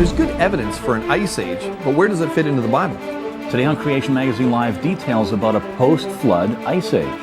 There's good evidence for an ice age, but where does it fit into the Bible? Today on Creation Magazine Live, details about a post-flood ice age.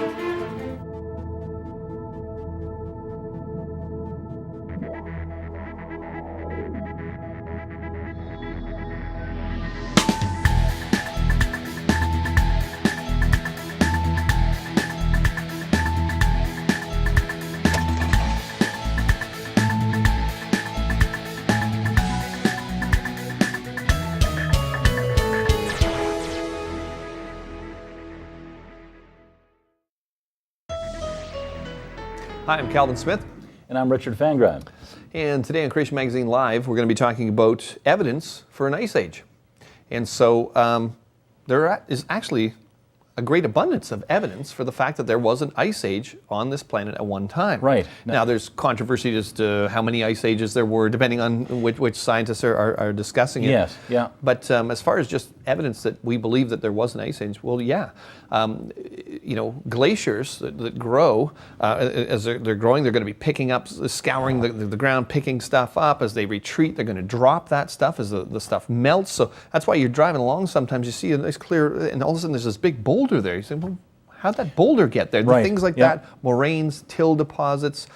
Hi, I'm Calvin Smith. And I'm Richard Fangrad. And today on Creation Magazine Live, we're going to be talking about evidence for an ice age. And so there is actually a great abundance of evidence for the fact that there was an ice age on this planet at one time. Right. Now there's controversy as to how many ice ages there were, depending on which scientists are discussing it. Yes, yeah. But as far as just evidence that we believe that there was an ice age, well, yeah. Glaciers that grow, as they're growing, they're going to be picking up, scouring the ground, picking stuff up. As they retreat, they're going to drop that stuff as the stuff melts. So that's why you're driving along, sometimes you see a nice clear, and all of a sudden there's this big boulder there. You say, well, how'd that boulder get there? Right. Things like that, moraines, till deposits,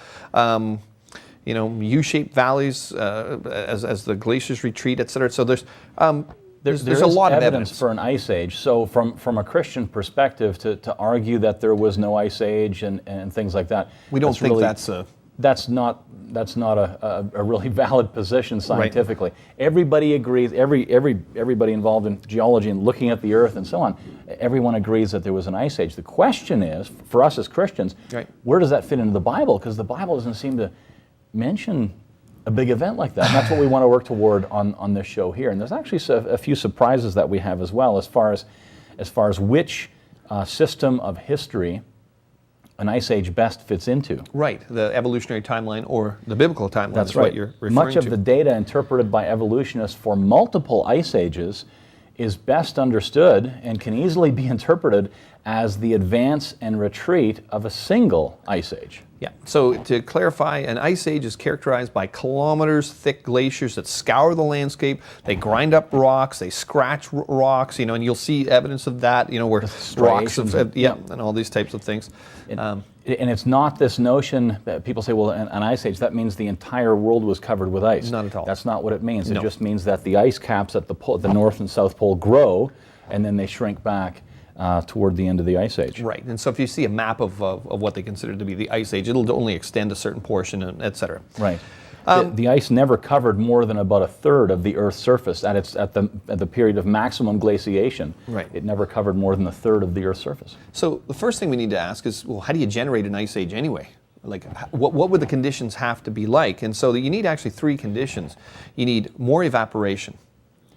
U-shaped valleys as the glaciers retreat, et cetera. So there's a lot of evidence for an ice age. So from a Christian perspective, to argue that there was no ice age and things like that, we don't think really, that's that's not a really valid position scientifically. Right. Everybody agrees. Everybody involved in geology and looking at the Earth and so on, everyone agrees that there was an ice age. The question is, for us as Christians, right, where does that fit into the Bible? Because the Bible doesn't seem to mention a big event like that. And that's what we want to work toward on this show here. And there's actually a few surprises that we have as well, as far as which system of history an ice age best fits into. Right, the evolutionary timeline or the biblical timeline. That's is right. What you're referring Much of to. the data interpreted by evolutionists for multiple ice ages is best understood and can easily be interpreted as the advance and retreat of a single ice age. Yeah, so to clarify, an ice age is characterized by kilometers thick glaciers that scour the landscape. They grind up rocks, they scratch rocks, and you'll see evidence of that, where rocks, and all these types of things. And it's not this notion that people say, well, an ice age, that means the entire world was covered with ice. Not at all. That's not what it means. No. It just means that the ice caps at the North and South Pole grow, and then they shrink back toward the end of the ice age. Right, and so if you see a map of what they consider to be the ice age, it'll only extend a certain portion, et cetera. Right. The ice never covered more than about a third of the Earth's surface at the period of maximum glaciation. Right. It never covered more than a third of the Earth's surface. So the first thing we need to ask is, well, how do you generate an ice age anyway? Like, what would the conditions have to be like? And so you need actually three conditions. You need more evaporation,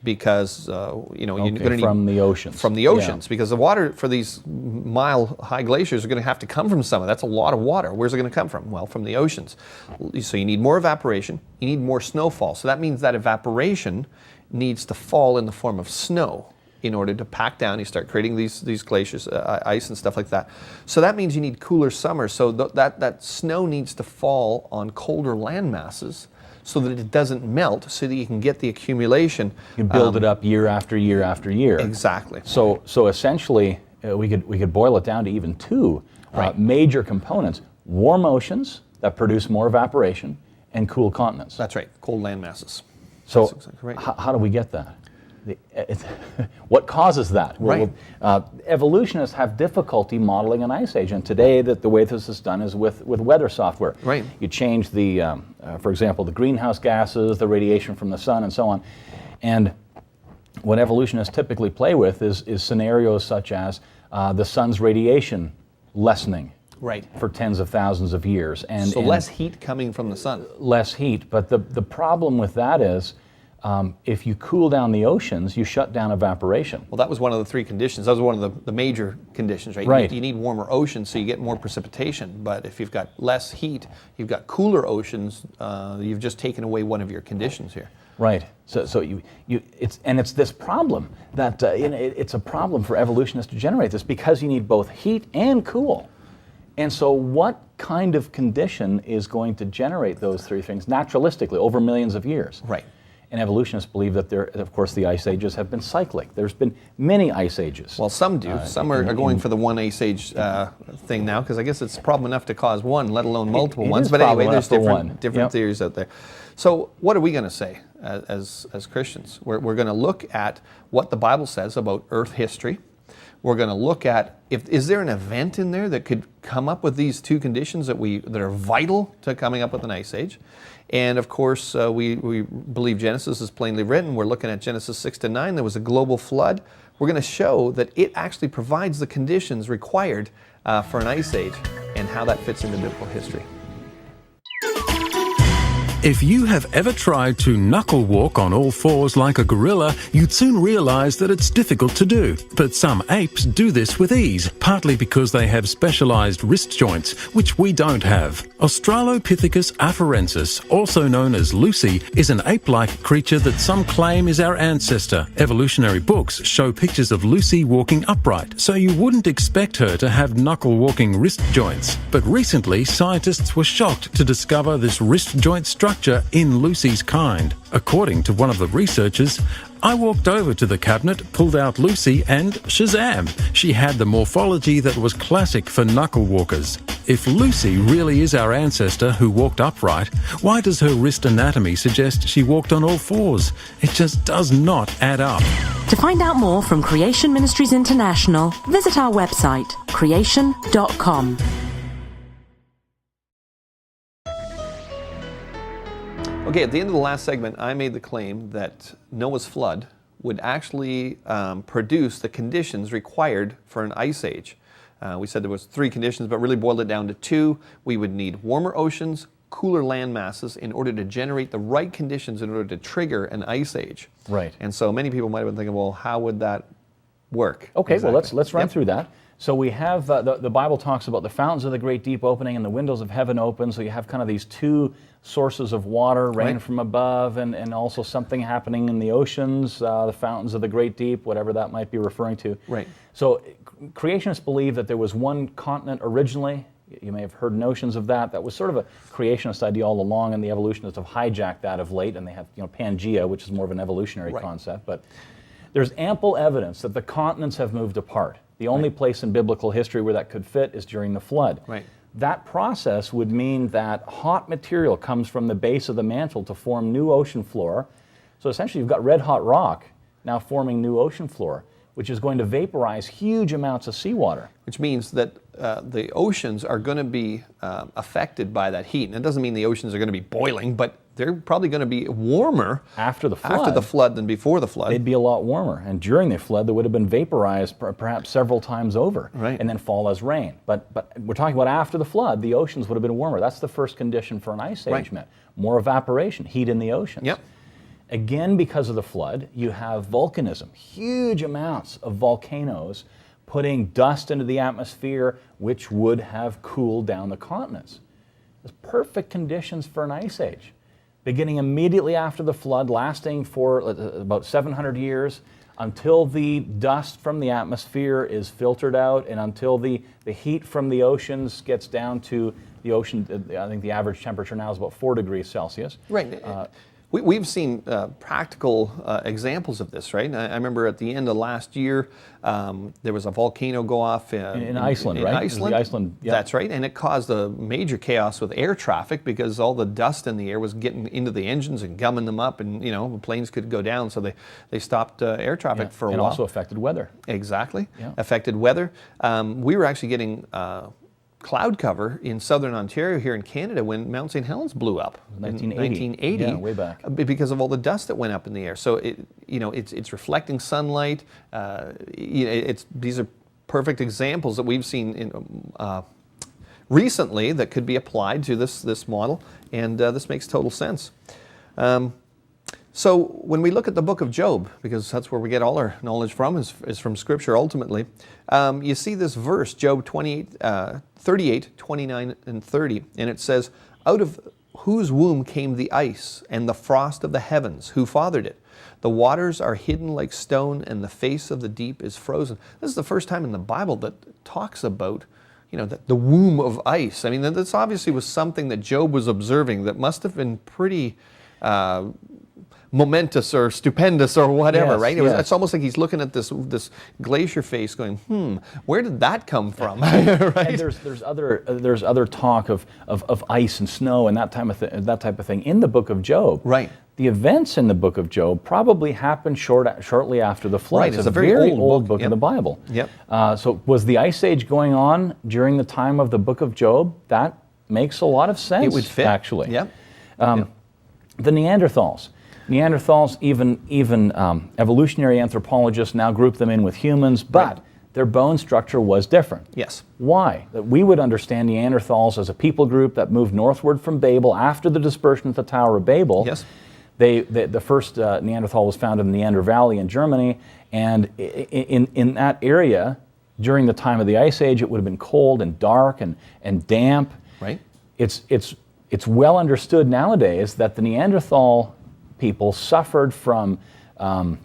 because you're going to need from the oceans. From the oceans, because the water for these mile-high glaciers are going to have to come from somewhere. That's a lot of water. Where's it going to come from? Well, from the oceans. So you need more evaporation. You need more snowfall. So that means that evaporation needs to fall in the form of snow in order to pack down. You start creating these glaciers, ice and stuff like that. So that means you need cooler summers. So that snow needs to fall on colder land masses, so that it doesn't melt, so that you can get the accumulation. You build it up year after year after year. Exactly. So essentially, we could boil it down to even two major components: warm oceans that produce more evaporation, and cool continents. That's right, cold land masses. So That's exactly right. how do we get that? What causes that? Right. Evolutionists have difficulty modeling an ice age, and today the way this is done is with weather software. Right. You change for example, the greenhouse gases, the radiation from the sun, and so on. And what evolutionists typically play with is scenarios such as the sun's radiation lessening. Right. For tens of thousands of years. And less heat coming from the sun. Less heat, but the problem with that is, if you cool down the oceans, you shut down evaporation. Well, that was one of the three conditions. That was one of the major conditions, right? Right. You need warmer oceans so you get more precipitation. But if you've got less heat, you've got cooler oceans, you've just taken away one of your conditions here. Right. So it's this problem that it's a problem for evolutionists to generate this, because you need both heat and cool. And so what kind of condition is going to generate those three things naturalistically over millions of years? Right. And evolutionists believe that of course, the ice ages have been cyclic. There's been many ice ages. Well, some do. Some are going for the one ice age thing now, because I guess it's problem enough to cause one, let alone multiple ones. But anyway, there's different theories out there. So what are we going to say as Christians? We're going to look at what the Bible says about Earth history. We're going to look at, is there an event in there that could come up with these two conditions that are vital to coming up with an ice age. And of course, we believe Genesis is plainly written. We're looking at Genesis 6-9. There was a global flood. We're going to show that it actually provides the conditions required for an ice age and how that fits into biblical history. If you have ever tried to knuckle walk on all fours like a gorilla, you'd soon realize that it's difficult to do. But some apes do this with ease, partly because they have specialized wrist joints, which we don't have. Australopithecus afarensis, also known as Lucy, is an ape-like creature that some claim is our ancestor. Evolutionary books show pictures of Lucy walking upright, so you wouldn't expect her to have knuckle-walking wrist joints. But recently, scientists were shocked to discover this wrist joint structure in Lucy's kind. According to one of the researchers, I walked over to the cabinet, pulled out Lucy, and shazam! She had the morphology that was classic for knuckle walkers. If Lucy really is our ancestor who walked upright, why does her wrist anatomy suggest she walked on all fours? It just does not add up. To find out more from Creation Ministries International, visit our website, creation.com. Okay, at the end of the last segment, I made the claim that Noah's flood would actually produce the conditions required for an ice age. We said there was 3 conditions, but really boiled it down to 2. We would need warmer oceans, cooler land masses in order to generate the right conditions in order to trigger an ice age. Right. And so many people might have been thinking, well, how would that work? Okay, exactly. Well, let's run through that. So we have, the Bible talks about the fountains of the great deep opening and the windows of heaven open. So you have kind of these 2 sources of water, rain from above, and also something happening in the oceans, the fountains of the great deep, whatever that might be referring to. Right. So creationists believe that there was one continent originally. You may have heard notions of that. That was sort of a creationist idea all along, and the evolutionists have hijacked that of late, and they have Pangea, which is more of an evolutionary concept. But there's ample evidence that the continents have moved apart. The only place in biblical history where that could fit is during the flood. Right. That process would mean that hot material comes from the base of the mantle to form new ocean floor. So essentially you've got red hot rock now forming new ocean floor, which is going to vaporize huge amounts of seawater. Which means that the oceans are going to be affected by that heat. And it doesn't mean the oceans are going to be boiling, but they're probably going to be warmer after the flood than before the flood. They'd be a lot warmer. And during the flood, they would have been vaporized perhaps several times over, right, and then fall as rain. But we're talking about after the flood, the oceans would have been warmer. That's the first condition for an ice age meant. More evaporation, heat in the oceans. Yep. Again, because of the flood, you have volcanism, huge amounts of volcanoes putting dust into the atmosphere, which would have cooled down the continents. There's perfect conditions for an ice age, beginning immediately after the flood, lasting for about 700 years, until the dust from the atmosphere is filtered out and until the heat from the oceans gets down to the ocean. I think the average temperature now is about 4 degrees Celsius. Right. We've seen practical examples of this, right? I remember at the end of last year, there was a volcano go off in Iceland, right? Iceland, yeah. That's right, and it caused a major chaos with air traffic because all the dust in the air was getting into the engines and gumming them up, and planes could go down, so they stopped air traffic for a while. And also affected weather. Exactly, affected weather. We were actually getting cloud cover in southern Ontario here in Canada when Mount St. Helens blew up 1980. Yeah, way back. Because of all the dust that went up in the air. So it's reflecting sunlight. These are perfect examples that we've seen recently that could be applied to this model, and this makes total sense. So when we look at the book of Job, because that's where we get all our knowledge from, is from Scripture ultimately, you see this verse, Job 38, 29, and 30, and it says, "Out of whose womb came the ice and the frost of the heavens? Who fathered it? The waters are hidden like stone, and the face of the deep is frozen." This is the first time in the Bible that talks about the womb of ice. I mean, this obviously was something that Job was observing that must have been pretty momentous or stupendous or whatever, Yes, right? yes. It's almost like he's looking at this glacier face going, where did that come from? Right? And there's other talk of ice and snow and that type of thing in the book of Job. Right. The events in the book of Job probably happened shortly after the flood. Right, It's a very old book Yep. of the Bible. Yep. So was the Ice Age going on during the time of the book of Job? That makes a lot of sense. It would fit. Actually. Yep. The Neanderthals, even evolutionary anthropologists now group them in with humans, but their bone structure was different. Yes. Why? That we would understand Neanderthals as a people group that moved northward from Babel after the dispersion at the Tower of Babel. Yes. The first Neanderthal was found in the Neander Valley in Germany, and in that area, during the time of the Ice Age, it would have been cold and dark and damp. Right. It's well understood nowadays that the Neanderthal people suffered from a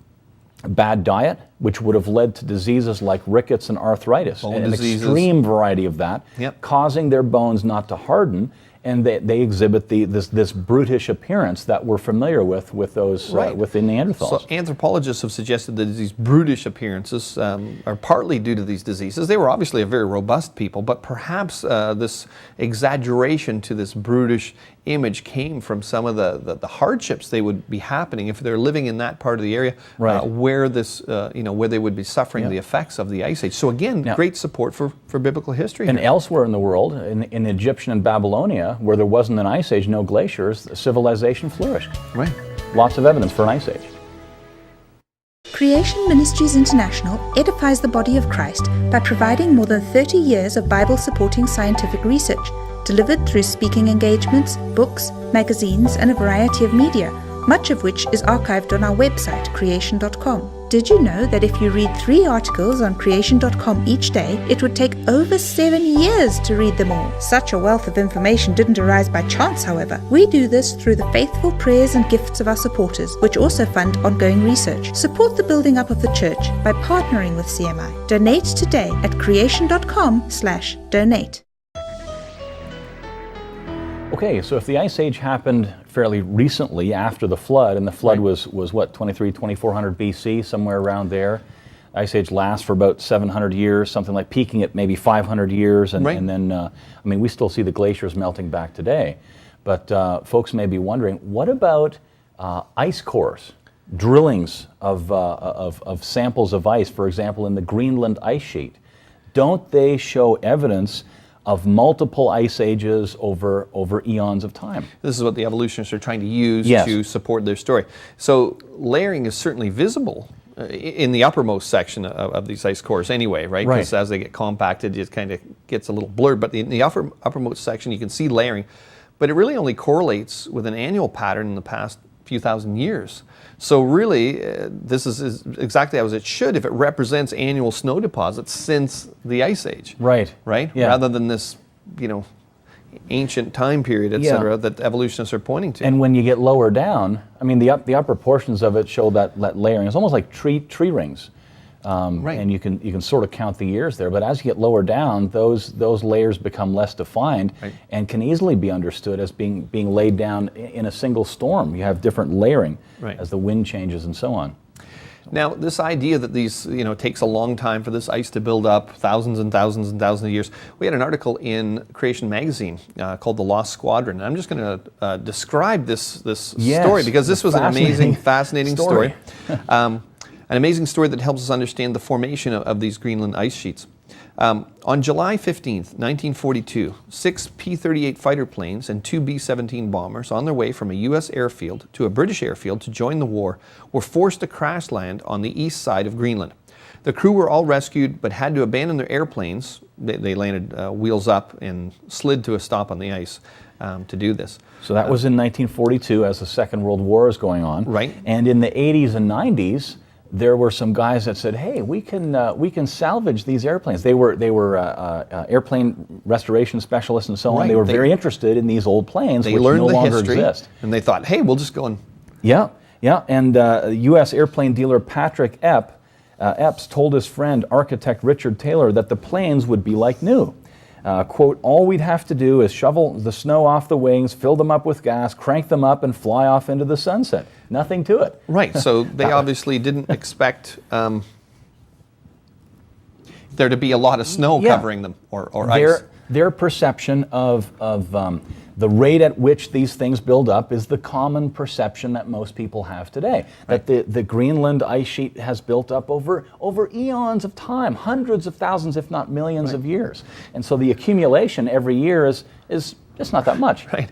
bad diet, which would have led to diseases like rickets and arthritis, Bone an diseases. extreme variety of that, Yep. causing their bones not to harden, and they exhibit this brutish appearance that we're familiar with those Right. with the Neanderthals. So anthropologists have suggested that these brutish appearances are partly due to these diseases. They were obviously a very robust people, but perhaps this exaggeration to this brutish image came from some of the hardships they would be happening if they're living in that part of the area Right. where this where they would be suffering the effects of the Ice Age. So again, Now- great support for biblical history. And here. elsewhere in the world, in Egyptian and Babylonia, where there wasn't an ice age, no glaciers, civilization flourished. Right. Lots of evidence for an ice age. Creation Ministries International edifies the body of Christ by providing more than 30 years of Bible-supporting scientific research, delivered through speaking engagements, books, magazines, and a variety of media, much of which is archived on our website, creation.com. Did you know that if you read 3 articles on creation.com each day, it would take over 7 years to read them all? Such a wealth of information didn't arise by chance, however. We do this through the faithful prayers and gifts of our supporters, which also fund ongoing research. Support the building up of the church by partnering with CMI. Donate today at creation.com/donate. Okay, so if the Ice Age happened fairly recently after the flood, and the flood was what, 2400 BC, somewhere around there. Ice Age lasts for about 700 years, something like peaking at maybe 500 years, and then, we still see the glaciers melting back today. But folks may be wondering, what about ice cores, drillings of samples of ice, for example, in the Greenland ice sheet? Don't they show evidence of multiple ice ages over eons of time? This is what the evolutionists are trying to use Yes. to support their story. So layering is certainly visible in the uppermost section of these ice cores anyway, right? Right. Because as they get compacted, it kind of gets a little blurred. But in the uppermost section, you can see layering. But it really only correlates with an annual pattern in the past few thousand years. So really, this is exactly as it should if it represents annual snow deposits since the Ice Age. Right. Right? Yeah. Rather than this, ancient time period, et cetera, that evolutionists are pointing to. And when you get lower down, the upper portions of it show that layering. It's almost like tree rings. Right. And you can sort of count the years there, but as you get lower down, those layers become less defined, Right. and can easily be understood as being laid down in a single storm. You have different layering Right. as the wind changes and so on. Now, this idea that these, takes a long time for this ice to build up, thousands and thousands and thousands of years. We had an article in Creation Magazine called "The Lost Squadron." And I'm just going to describe this Yes, story because this was an amazing, fascinating fascinating story. An amazing story that helps us understand the formation of these Greenland ice sheets. On July 15th, 1942, 6 P-38 fighter planes and 2 B-17 bombers on their way from a U.S. airfield to a British airfield to join the war were forced to crash land on the east side of Greenland. The crew were all rescued but had to abandon their airplanes. They landed wheels up and slid to a stop on the ice to do this. So that was in 1942 as the Second World War is going on. Right. And in the 80s and 90s, there were some guys that said, "Hey, we can salvage these airplanes." They were airplane restoration specialists and so on. Right. They were very interested in these old planes, They which learned no the longer history, exist. and they thought, "Hey, we'll just go and." Yeah. And U.S. airplane dealer Patrick Epps told his friend architect Richard Taylor that the planes would be like new. Quote, all we'd have to do is shovel the snow off the wings, fill them up with gas, crank them up, and fly off into the sunset. Nothing to it. Right, so they obviously didn't expect there to be a lot of snow covering them, or ice. Their perception of the rate at which these things build up is the common perception that most people have today. Right. That the Greenland ice sheet has built up over eons of time, hundreds of thousands, if not millions of years. And so the accumulation every year is just not that much. Right.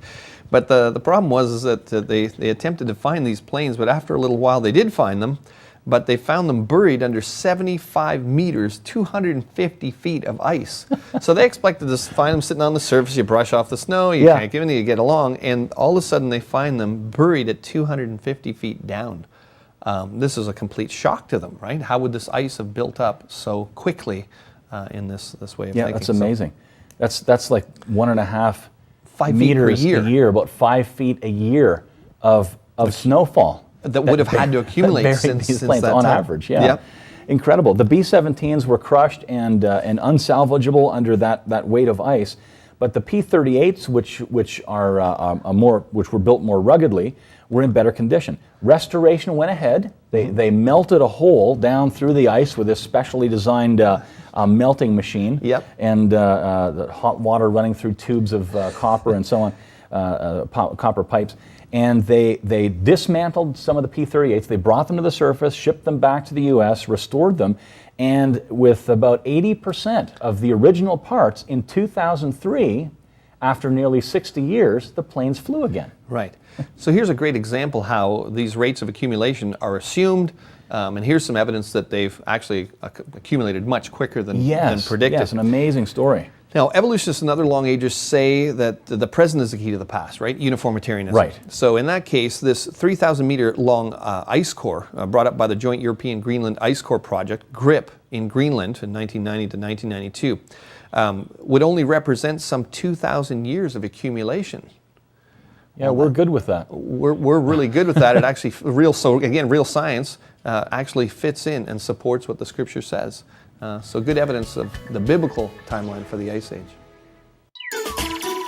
But the problem was that they attempted to find these planes, but after a little while they did find them, but they found them buried under 75 meters, 250 feet of ice. So they expected to find them sitting on the surface, you brush off the snow, you can't give anything, you get along, and all of a sudden they find them buried at 250 feet down. This is a complete shock to them, right? How would this ice have built up so quickly in this way of thinking? Yeah, that's amazing. That's like 1.5 5 meters feet per year. About 5 feet a year of snowfall. That would have had to accumulate since these planes that on time. average, yeah. Incredible. The B-17s were crushed and unsalvageable under that weight of ice, but the P-38s, which were built more ruggedly, were in better condition. Restoration went ahead. They melted a hole down through the ice with this specially designed melting machine, and the hot water running through tubes of copper and so on, copper pipes. And they dismantled some of the P-38s. They brought them to the surface, shipped them back to the U.S., restored them, and with about 80% of the original parts in 2003, after nearly 60 years, the planes flew again. Right. So here's a great example how these rates of accumulation are assumed, and here's some evidence that they've actually accumulated much quicker than predicted. Yes, an amazing story. Now, evolutionists and other long agers say that the present is the key to the past, right? Uniformitarianism. Right. So in that case, this 3,000 meter long ice core brought up by the Joint European Greenland Ice Core Project, GRIP, in Greenland in 1990 to 1992, would only represent some 2,000 years of accumulation. Yeah, we're good with that. We're really good with that. It actually, real science actually fits in and supports what the Scripture says. So good evidence of the biblical timeline for the Ice Age.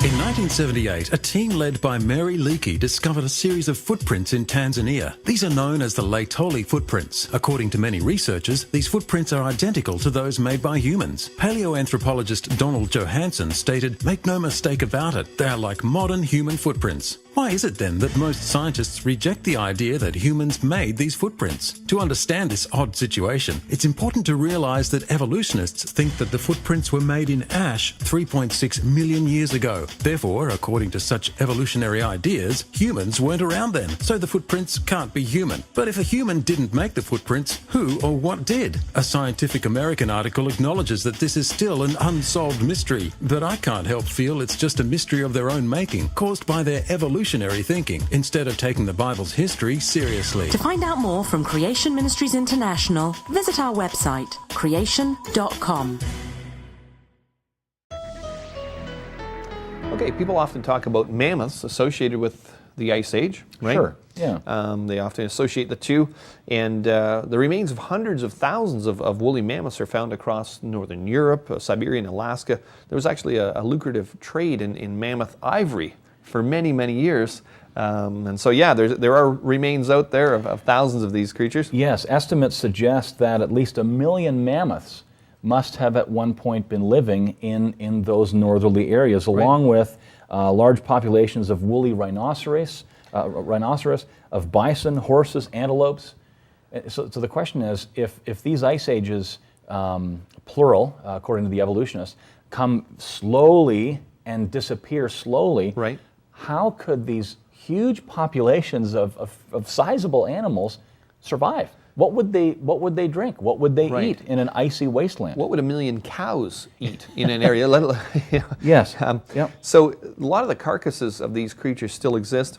In 1978, a team led by Mary Leakey discovered a series of footprints in Tanzania. These are known as the Laetoli footprints. According to many researchers, these footprints are identical to those made by humans. Paleoanthropologist Donald Johanson stated, "Make no mistake about it, they are like modern human footprints." Why is it then that most scientists reject the idea that humans made these footprints? To understand this odd situation, it's important to realize that evolutionists think that the footprints were made in ash 3.6 million years ago. Therefore, according to such evolutionary ideas, humans weren't around then, so the footprints can't be human. But if a human didn't make the footprints, who or what did? A Scientific American article acknowledges that this is still an unsolved mystery, but I can't help feel it's just a mystery of their own making, caused by their evolutionary thinking, instead of taking the Bible's history seriously. To find out more from Creation Ministries International, visit our website, creation.com. Okay, people often talk about mammoths associated with the Ice Age, right? Sure, yeah. They often associate the two, and the remains of hundreds of thousands of woolly mammoths are found across northern Europe, Siberia, and Alaska. There was actually a lucrative trade in mammoth ivory for many, many years. And so, yeah, there are remains out there of thousands of these creatures. Yes, estimates suggest that at least 1 million mammoths must have at one point been living in those northerly areas, along with large populations of woolly rhinoceros, of bison, horses, antelopes. So the question is, if these ice ages, plural, according to the evolutionists, come slowly and disappear slowly, right, how could these huge populations of sizable animals survive? What would they drink? What would they eat in an icy wasteland? What would 1 million cows eat in an area? Yes. So a lot of the carcasses of these creatures still exist,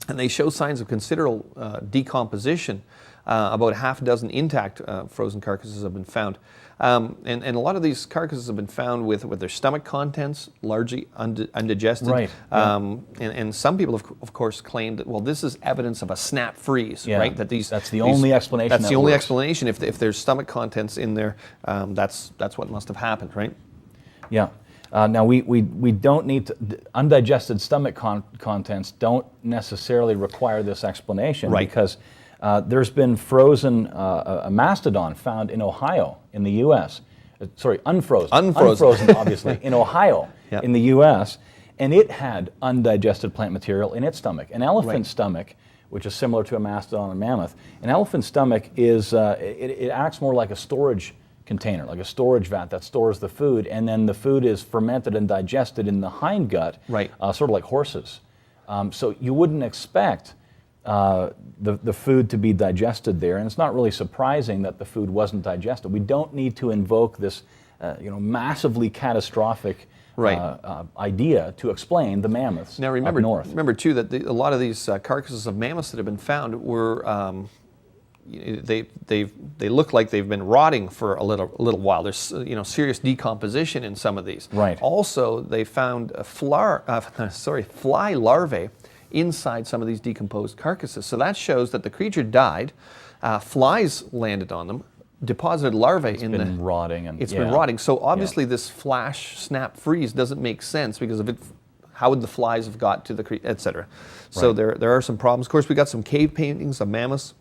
and they show signs of considerable decomposition. About half a dozen intact frozen carcasses have been found. And a lot of these carcasses have been found with their stomach contents largely undigested. Right. And some people have, of course, claimed that, well, this is evidence of a snap freeze, right? That's the only explanation. That's the only explanation. If there's stomach contents in there, that's what must have happened, right? Yeah. Now, we don't need to, undigested stomach contents don't necessarily require this explanation, Right. because there's been frozen a mastodon found in Ohio in the U.S. Sorry, unfrozen. Unfrozen, obviously, in Ohio Yep. in the U.S., and it had undigested plant material in its stomach. An elephant Right. stomach, which is similar to a mastodon and mammoth, an elephant stomach is, it acts more like a storage container, like a storage vat that stores the food, and then the food is fermented and digested in the hindgut, Right. Sort of like horses. So you wouldn't expect the food to be digested there, and it's not really surprising that the food wasn't digested. We don't need to invoke this massively catastrophic Right. idea to explain the mammoths Now up north. remember too that a lot of these carcasses of mammoths that have been found were they look like they've been rotting for a little while. There's serious decomposition in some of these. Right. Also, they found fly larvae inside some of these decomposed carcasses. So that shows that the creature died. Flies landed on them, deposited larvae It's been rotting, and it's been rotting. So obviously this flash, snap, freeze doesn't make sense because of it. How would the flies have got to the creature, etc. So Right. there are some problems. Of course, we got some cave paintings of mammoths,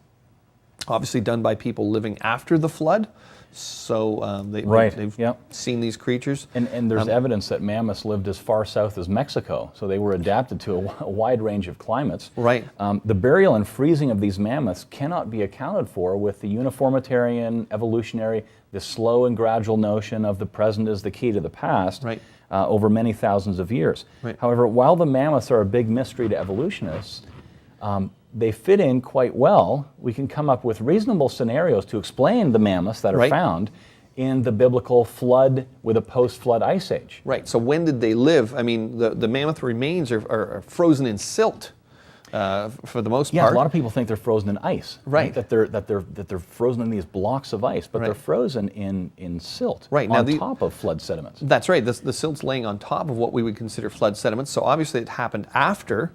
obviously done by people living after the flood. So they've Yep. seen these creatures. And there's evidence that mammoths lived as far south as Mexico, so they were adapted to a wide range of climates. Right. The burial and freezing of these mammoths cannot be accounted for with the uniformitarian, evolutionary, the slow and gradual notion of the present is the key to the past. Right. Over many thousands of years. Right. However, while the mammoths are a big mystery to evolutionists, they fit in quite well. We can come up with reasonable scenarios to explain the mammoths that are Right. found in the biblical flood with a post-flood ice age. Right. So when did they live? I mean, the mammoth remains are frozen in silt for the most Yeah, part. a lot of people think they're frozen in ice. Right. That they're frozen in these blocks of ice, but Right. they're frozen in silt. Right, now on the- top of flood sediments. That's right. The silt's laying on top of what we would consider flood sediments. So obviously it happened after,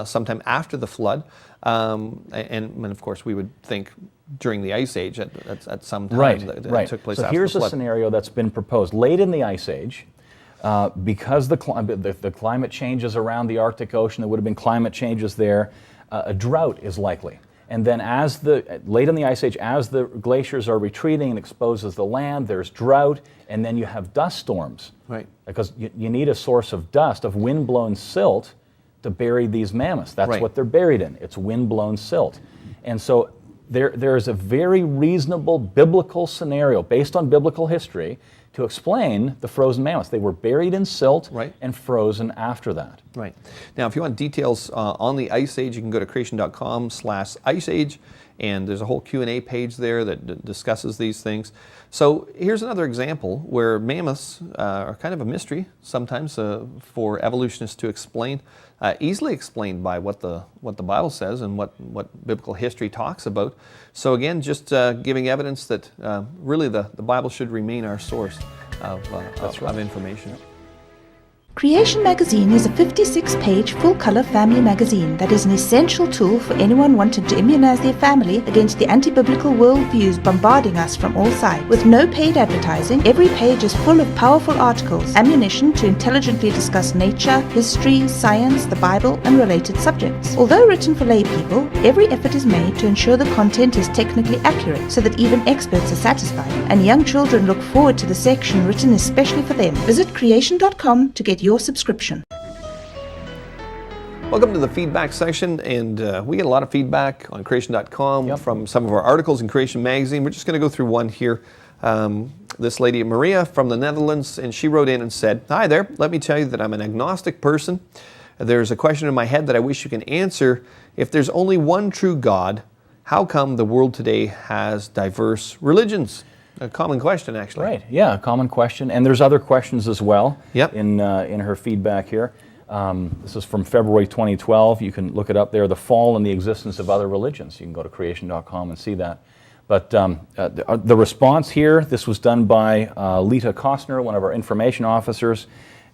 sometime after the flood, and of course we would think during the ice age at some time that took place So after here's the a flood. scenario that's been proposed late in the ice age. Because the climate changes around the Arctic Ocean, there would have been climate changes there, a drought is likely. And then late in the ice age, as the glaciers are retreating and exposes the land, there's drought, and then you have dust storms. Right. Because you need a source of dust, of wind-blown silt, to bury these mammoths. That's Right. what they're buried in. It's wind-blown silt. And so there is a very reasonable biblical scenario based on biblical history to explain the frozen mammoths. They were buried in silt Right. and frozen after that. Right. Now, if you want details on the Ice Age, you can go to creation.com/Ice Age, and there's a whole Q&A page there that discusses these things. So here's another example where mammoths are kind of a mystery sometimes for evolutionists to explain, easily explained by what the Bible says and what biblical history talks about. So again, just giving evidence that really the Bible should remain our source of information. Creation Magazine is a 56-page full-color family magazine that is an essential tool for anyone wanting to immunize their family against the anti-biblical worldviews bombarding us from all sides. With no paid advertising, every page is full of powerful articles, ammunition to intelligently discuss nature, history, science, the Bible, and related subjects. Although written for lay people, every effort is made to ensure the content is technically accurate so that even experts are satisfied, and young children look forward to the section written especially for them. Visit creation.com to get your subscription. Welcome to the feedback section, and we get a lot of feedback on creation.com from some of our articles in Creation Magazine. We're just going to go through one here. This lady, Maria from the Netherlands, and she wrote in and said, "Hi there, let me tell you that I'm an agnostic person. There's a question in my head that I wish you can answer. If there's only one true God, how come the world today has diverse religions?" A common question, actually. Right, yeah, a common question. And there's other questions as well Yep. in her feedback here. This is from February 2012. You can look it up there, The Fall and the Existence of Other Religions. You can go to creation.com and see that. But the response here, this was done by Lita Kostner, one of our information officers,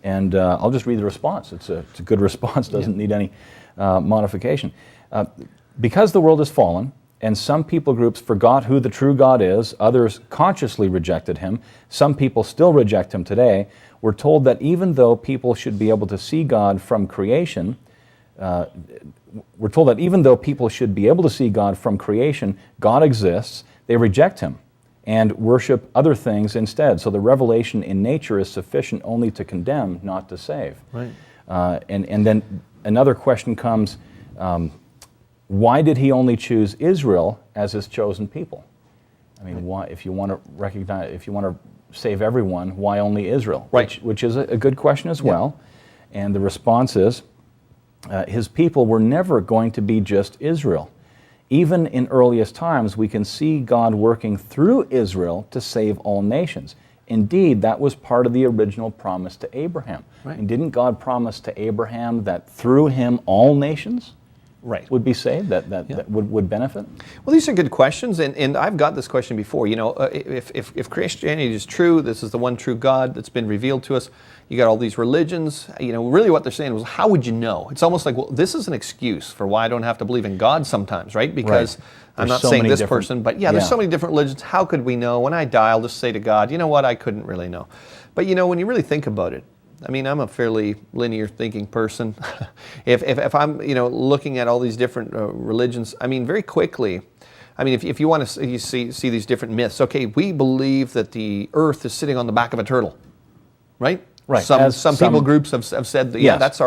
and I'll just read the response. It's a good response, doesn't need any modification. Because the world has fallen, and some people groups forgot who the true God is, others consciously rejected him, some people still reject him today. We're told that even though people should be able to see God from creation, God exists, they reject him and worship other things instead. So the revelation in nature is sufficient only to condemn, not to save. Right. And then another question comes, why did he only choose Israel as his chosen people? I mean, why, if you want to save everyone, why only Israel? Right. Which is a good question as well. And the response is, his people were never going to be just Israel. Even in earliest times, we can see God working through Israel to save all nations. Indeed, that was part of the original promise to Abraham. Right. And didn't God promise to Abraham that through him all nations would be saved, that would benefit? Well, these are good questions, and I've got this question before. You know, if Christianity is true, this is the one true God that's been revealed to us. You got all these religions. You know, really what they're saying was, how would you know? It's almost like, well, this is an excuse for why I don't have to believe in God sometimes, right? Because I'm not saying this person, but there's so many different religions. How could we know? When I die, I'll just say to God, you know what, I couldn't really know. But you know, when you really think about it, I mean, I'm a fairly linear thinking person. if I'm, you know, looking at all these different religions, I mean, very quickly, I mean, if you want to see these different myths, okay, we believe that the earth is sitting on the back of a turtle, right? Right. Some people groups have said that, yes. that's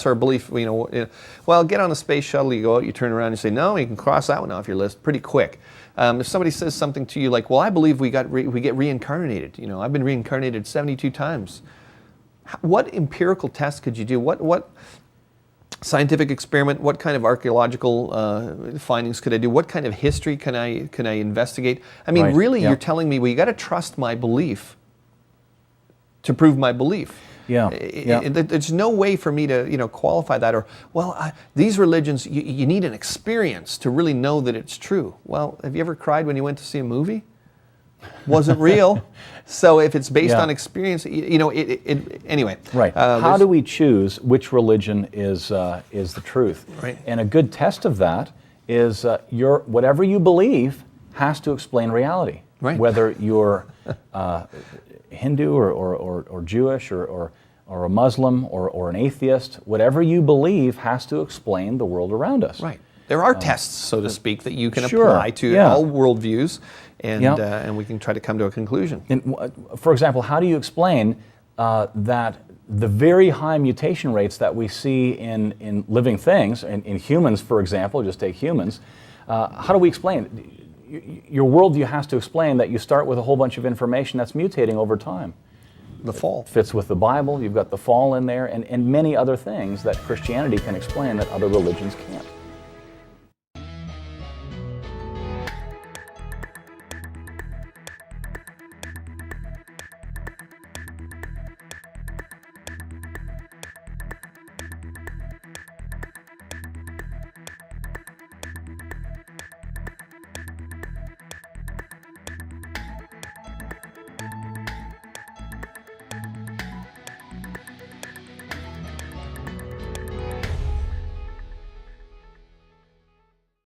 our belief. You know, well, get on a space shuttle, you go out, you turn around, and you say, no, you can cross that one off your list pretty quick. If somebody says something to you like, well, I believe we get reincarnated. You know, I've been reincarnated 72 times. What empirical test could you do? What scientific experiment? What kind of archaeological findings could I do? What kind of history can I investigate? I mean, really, you're telling me, well, you got to trust my belief to prove my belief. There's no way for me to, you know, qualify that. Or, well, these religions, you need an experience to really know that it's true. Well, have you ever cried when you went to see a movie? Wasn't real. So if it's based on experience, you know, anyway. Right. How do we choose which religion is the truth? Right. And a good test of that is whatever you believe has to explain reality. Right. Whether you're Hindu or Jewish or a Muslim or an atheist, whatever you believe has to explain the world around us. Right. There are tests, so to speak, that you can apply to all worldviews, and we can try to come to a conclusion. And, for example, how do you explain that the very high mutation rates that we see in living things, in humans, for example, just take humans, how do we explain it? Your worldview has to explain that you start with a whole bunch of information that's mutating over time. The fall. It fits with the Bible, you've got the fall in there, and many other things that Christianity can explain that other religions can't.